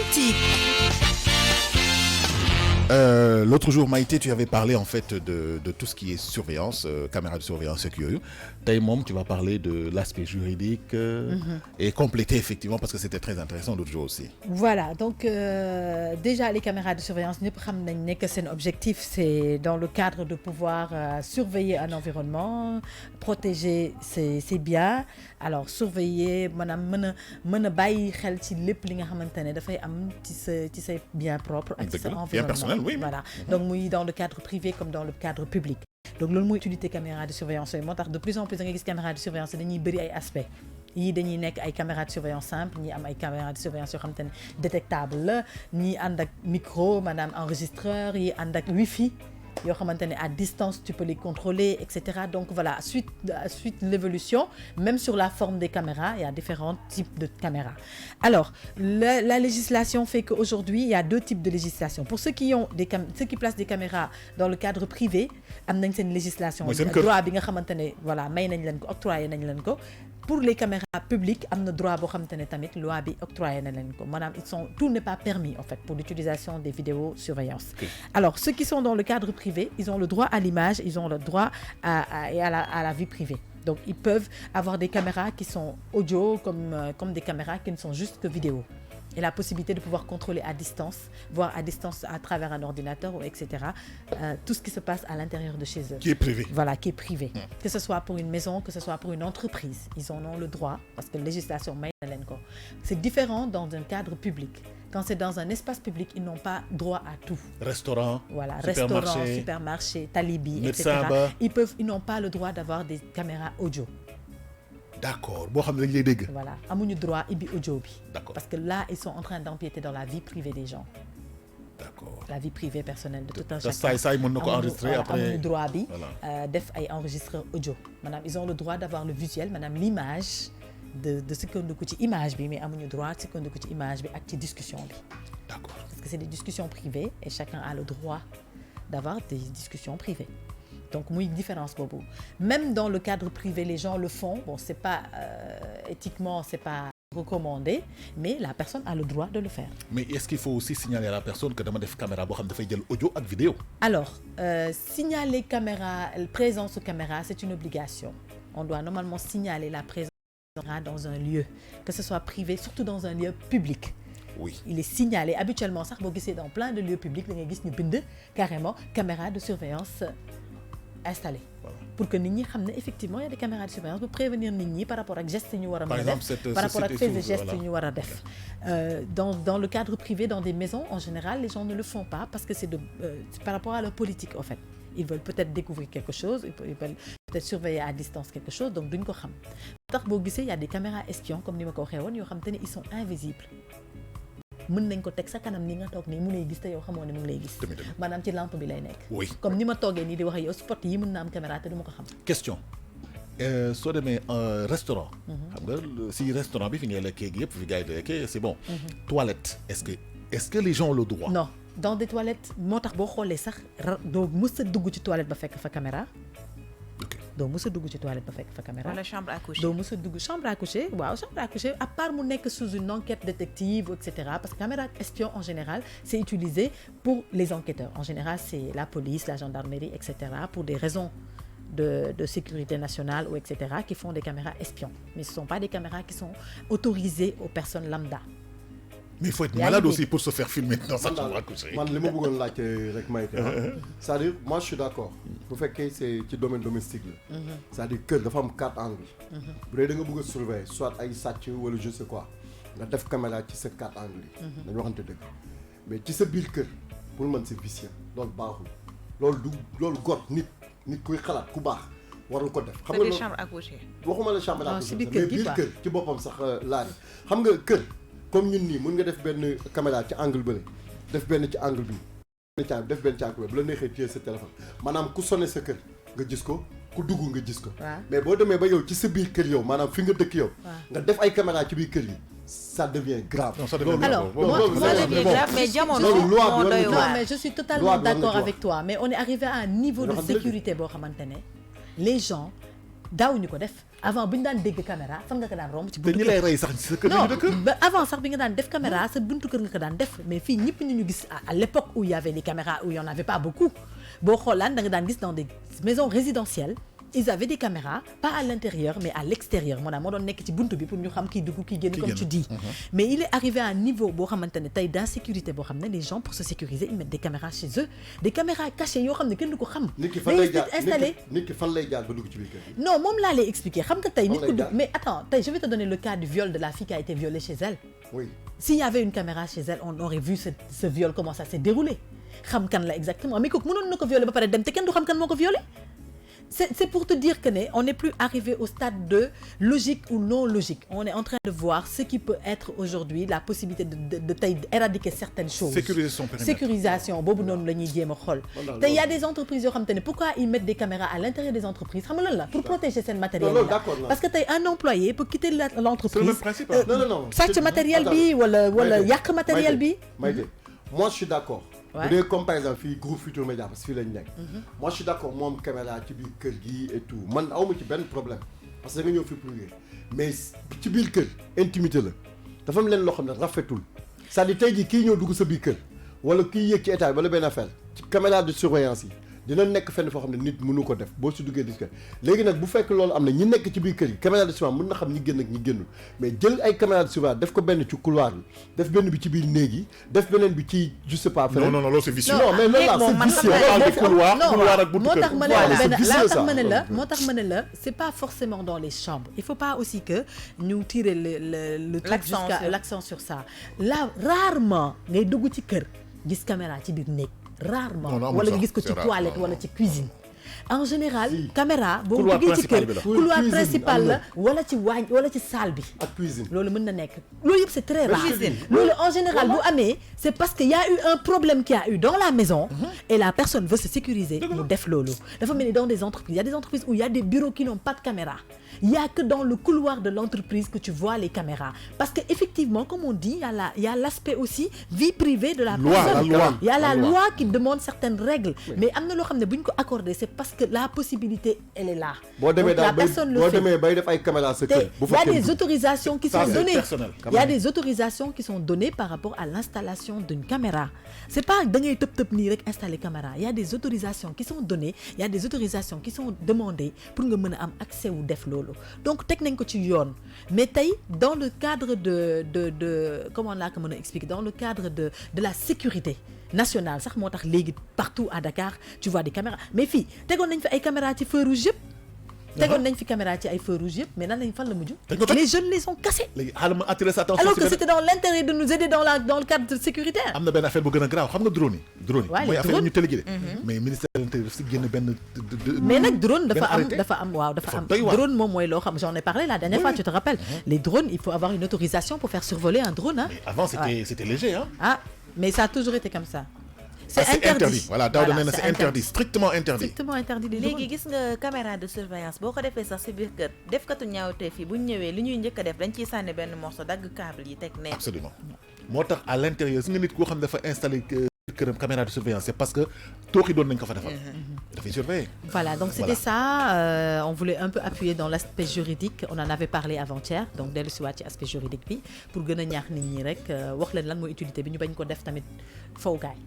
politique. L'autre jour, Maïté, tu avais parlé en fait de tout ce qui est surveillance, caméra de surveillance et curieux. Taïmom, tu vas parler de l'aspect juridique et compléter effectivement parce que c'était très intéressant l'autre jour aussi. Voilà, donc déjà les caméras de surveillance, nous savons que c'est un objectif, c'est dans le cadre de pouvoir surveiller un environnement, protéger ses biens. Alors surveiller, mën a bàyyi xel ci lépp li nga xamante ne dafay am ci sa bien propre ak ci sa environnement. Bien personnel, oui. Voilà. Donc muy dans le cadre privé comme dans le cadre public. Donc loolu mooy utilité caméra de surveillance yooyu moo tax de plus en plus da nga gis caméra de surveillance dañuy bëri ay aspects. Yii dañuy nekk ay caméra de surveillance simple ñii am ay caméra de surveillance yoo xamante ne détectable la ñii ànd ak micro maanaam enregistreur yi ànd ak wifi yoo xamante ne à distance tu peux les contrôler etc. Donc voilà, suite l'évolution, même sur la forme des caméras, il y a différents types de caméras. Alors la législation fait qu'aujourd'hui il y a deux types de législation. Pour ceux qui placent des caméras dans le cadre privé, am nañ seen législation droit bi nga xamante ne voilà may nañ leen ko octroyé nañ leen ko. Pour les caméras publiques, am na droit boo xamante ne tamit loi bi octroyé na leen ko maanaam tout n'est pas permis en fait pour l'utilisation des vidéosurveillance. Okay. Alors ceux qui sont dans le cadre privé, ils ont le droit à l'image, ils ont le droit à la vie privée. Donc ils peuvent avoir des caméras qui sont audio comme des caméras qui ne sont juste que vidéo. Et la possibilité de pouvoir contrôler à distance, voir à distance à travers un ordinateur, etc. Tout ce qui se passe à l'intérieur de chez eux. Qui est privé. Voilà, qui est privé. Que ce soit pour une maison, que ce soit pour une entreprise. Ils en ont le droit, parce que la législation may na leen ko. C'est différent dans un cadre public. Quand c'est dans un espace public, ils n'ont pas droit à tout. Restaurant, voilà, supermarché, talibi, etc. Ils n'ont pas le droit d'avoir des caméras audio. D'accord. Boo xam ne dañ lay dégg. Voilà, amuñu droit ibi audio bi. D'accord. Parce que là, ils sont en train d'empiéter dans la vie privée des gens. D'accord. La vie privée personnelle de tout un chacun. Ça mën na ko enregistrer après. Amuñu droit bi def ay enregistreur audio. Maanaam ils ont le droit d'avoir le visuel, maanaam l'image de sukkandiku ci image bi, mais amuñu droit sukkandiku ci image bi ak ci discussion bi. D'accord. Parce que c'est des discussions privées et chacun a le droit d'avoir des discussions privées. Donc, il y a une différence. Même dans le cadre privé, les gens le font. Bon, c'est pas éthiquement, c'est pas recommandé, mais la personne a le droit de le faire. Mais est-ce qu'il faut aussi signaler à la personne que dans ma caméra, il faut faire audio et vidéo? Alors, signaler présence de caméra, c'est une obligation. On doit normalement signaler la présence de caméra dans un lieu, que ce soit privé, surtout dans un lieu public. Oui. Il est signalé. Habituellement, ça, dans plein de lieux publics, il y a carrément caméra de surveillance installé. Voilà. Pour que nit ñi xam ne effectivement il y a des caméras de surveillance pour prévenir nit ñi par rapport à gestes ñu war a mën a def par rapport à faits et gestes ñu war a def. Dans le cadre privé, dans des maisons en général, les gens ne le font pas parce que c'est par rapport à leur politique en fait. Ils veulent peut-être découvrir quelque chose, ils veulent peut-être surveiller à distance quelque chose, donc duñ ko xam. Tax boo gisee il y a des caméras espions comme ni ma ko waxee woon yoo xam te ne ils sont invisibles. Mën nañ ko teg sa kanam ni nga toog nii mu lay gis te yow xamoo ne mu ngi lay gis. maanaam ci lampe bi lay nekk. oui comme ni ma toogee nii di wax yow spot yi mën na am caméra te du ma ko xam. question soo demee restaurant. xam nga si restaurant bi fi ngay lekkee yëpp fi gars yi di lekkee c'est bon. Toilette est-ce que les gens ont le droit. non dans des toilettes moo tax boo xoolee sax doo mës a dugg ci toilette ba fekk fa caméra. doo mës a dugg ci toilette ba fekk fa caméra. wala chambre à coucher. doo mës a dugg chambre à coucher waaw chambre à coucher à part mu nekk sous une enquête détective et cetera parce que caméra espion en général c'est utilisé pour les enquêteurs en général c'est la police la gendarmerie et cetera pour des raisons de sécurité nationale ou et cetera qui font des caméras espions mais ce sont pas des caméras qui sont autorisées aux personnes lambda. Mais il faut être malade aussi pour se faire filmer dans sa chambre à coucher. Man li ma bëggoon laajte rek Maïté c'est-à-dire moi je suis d'accord bu fekkee c'est ci domaine domestique la c'est-à-dire kër dafa am 4 angles bu dee da nga bëgg a surveiller soit ay sàcc wala je sais quoi nga def caméra ci sa 4 angles yi dañu waxante dëgg mais ci sa biir kër pour man c'est vicieux loolu baaxul loolu gor nit kuy xalaat ku baax warul ko def. xam nga chambre à coucher waxuma la chambre à coucher mais biir kër ci boppam sax laaj xam nga kër comme ñun nii mën nga def benn caméra ci angle bële def benn ci angle bi def benn ci angle bu la neexee téye sa téléphone maanaam ku sonné sa kër nga gis ko ku dugg nga gis ko. mais boo demee ba yow ci sa biir kër yow maanaam fi nga dëkk yow. nga def ay caméra ci biir kër yi ça devient grave. Non, ça devient alors grave. moi ça devient grave mais jamono moo doy waar. mais je suis totalement d'accord avec toi mais on est arrivé à un niveau de sécurité boo xamante ne les gens daawuñu ko def avant bu ñu daan dégg caméra fan nga ko daan romb ci te buntu ñi kër. lay rey sax sa kër non ñu dëkk. ba avant sax bi nga daan def caméra sa buntu kër nga ko daan def mais fii ñëpp ñu gis à l'époque où il y avait des caméras où il y en avait pas beaucoup boo xoolaan da nga daan gis dans des maisons résidentielles ils avaient des caméras pas à l'intérieur mais à l'extérieur moo doon nekk ci buntu bi pour ñu xam kii dugg kii génn comme tu dis mais il est arrivé à un niveau boo xamante ne tey d'insécurité boo xam ne les gens pour se sécuriser ils mettent des caméras chez eux des caméras cachées yoo xam ne kenn du ko xam nit ki fan lay jaar nit ki fan lay jaar ba dugg ci biir kër gi. non moom laa lay expliquer xam nga tey nit ku lay jaar. mais attends tey je vais te donner le cas du viol de la fille qui a été violée chez elle oui s'il y avait une caméra chez elle on aurait vu ce viol comment ça s'est déroulé xam kan la exactement mais kooku mënoon na ko violer ba pare dem te kenn du xam kan moo ko violé c'est pour te dire que on n'est plus arrivé au stade de logique ou non logique on est en train de voir ce qui peut être aujourd'hui la possibilité de tey éradiquer certaines choses Sécuriser son périmètre. sécurisation boobu noonu la ñuy jéem a xool te y a des entreprises yoo xam te ne pourquoi ils mettent des caméras à l'intérieur des entreprises xam nga lan la pour protéger seen matériel Non, là d'accord, non. parce que tey un employé peut quitter C'est le l'entreprise même principe, hein. non sàcc matériel bi wala yàq matériel bi Maïté moi je suis d'accord. Ouais. bu dee comme par exemple fii groupe Futurs Médias parce que fii lañ nekk. moi je suis d'accord moom caméra ci biir kër gi et tout man awma ci benn problème parce que da nga ñëw fi pour liggéey mais ci biir kër intimité la dafa am leen loo xam ne rafetul c'est-à-dire tey jii kii ñëw dugg sa biir kër wala kii yëg ci état wala benn affaire ci caméra de surveillance yi dina nekk fenn foo xam ne nit mënu ko def boo si duggee di ko léegi nag bu fekk loolu am na ñi nekk ci biir kër yi caméra de surveillance mën na xam ñi génn ak ñi génnul mais jël ay caméra de surveillance def ko benn ci couloir bi def benn bi ci biir néeg yi def beneen bi ci je sais pas non non non loolu c'est vicieux. non mais loolu là c'est vicieux. on parle de couloir couloir ak buntu moo kër. tax ma ne Voilà, la c'est benn vicieux, laa tax ça. ma ne la moo tax ma ne la c'est pas forcément dans les chambres il faut pas aussi que ñu tirer le truc L'accent jusqu'à sur- l'accent sur ça là rarement ngay dugg ci kër gis caméra ci biir néeg rarement Non, non, amul wala nga sax, gis ko ci c'est rare, toilette non, wala non. ci cuisine en général Si. caméra boo Couloir duggee ci principal kër bi la. couloir Cuisine, principal am la na. wala ci waañ wala ci salle bi ak cuisine. loolu mën na nekk loolu yëpp c'est très rare cuisine. loolu en général bu amee c'est parce que y a eu un problème qu'il y a eu dans la maison et la personne veut se sécuriser mu def loolu dafa mel ni dans des entreprises il y a des entreprises où il y a des bureaux qui n'ont pas de caméra il y a que dans le couloir de l'entreprise que tu vois les caméras parce que effectivement comme on dit il y a l'aspect aussi vie privée de la Loi, personne la loi. il y a la La loi. loi qui demande certaines règles mais am na loo xam ne bu ñu ko accordé c'est parce que la possibilité elle est là boo demee donc la daal bay personne le boo fait demee bay def ay caméra sa te kër. bu il y a fa kenn des dugg. autorisations qui Ça, sont c'est données personnel, quand il y a même. des autorisations qui sont données par rapport à l'installation d'une caméra c'est pas da ngay tëb nii rek installer caméra il y a des autorisations qui sont données il y a des autorisations qui sont demandées pour nga mën a am accès wu def loolu donc teg nañ ko ci yoon mais tey dans le cadre de comment laa ko mën a expliquer dans le cadre de la sécurité nationale sax moo tax léegi partout à Dakar tu vois des caméras mais fii tegoon nañ fi ay caméras ci feu rouge yëpp tegoon nañ fi caméra ci ay feu rouge yëpp mais nan lañ fan la mujj Dañ ko toj. les jeunes les ont cassés léegi xaaral ma attirer sa attention. alors si que benn- c'était dans l'intérêt de nous aider dans le cadre sécuritaire am na benn affaire bu gën a graaw xam nga drone yi. drone yi Ouais, mooy les affaire yi drones. ñu téléguidé. mais ministère de l'Intérieur daf si génn benn. mais nag drone benn dafa am arrêté. dafa am waaw dafa Dafa am doy waar. drone moom mooy loo xam j'en ai parlé la dernière Oui, fois oui. tu te rappelles les drones il faut avoir une autorisation pour faire survoler un drone hein Mais avant c'était léger hein. ah mais ça a toujours été comme ça Ah, c'est interdit voilà daaw nee na c'est c'est interdit strictement interdit. strictement interdit les léegi drones gis nga caméra de surveillance boo ko defee sax si biir kër defkatu ñaawtee fii bu ñu ñëwee li ñuy njëkk a def dañ ciy sànni benn morceau dagg câble yi teg ne absolument moo tax à l'intérieur su nga nit koo xam ne dafa installé këram caméra de surveillance c'est parce que tooxi doon nañ ko fa defal. dafay surveiller. Voilà, donc c'était ça. On voulait un peu appuyer dans l'aspect juridique. On en avait parlé avant-hier. Donc, dellu si waat ci aspect juridique bi pour gën a ñaax nit ñi rek wax leen lan mooy utilité bi ñu bañ ko def tamit fowukaay.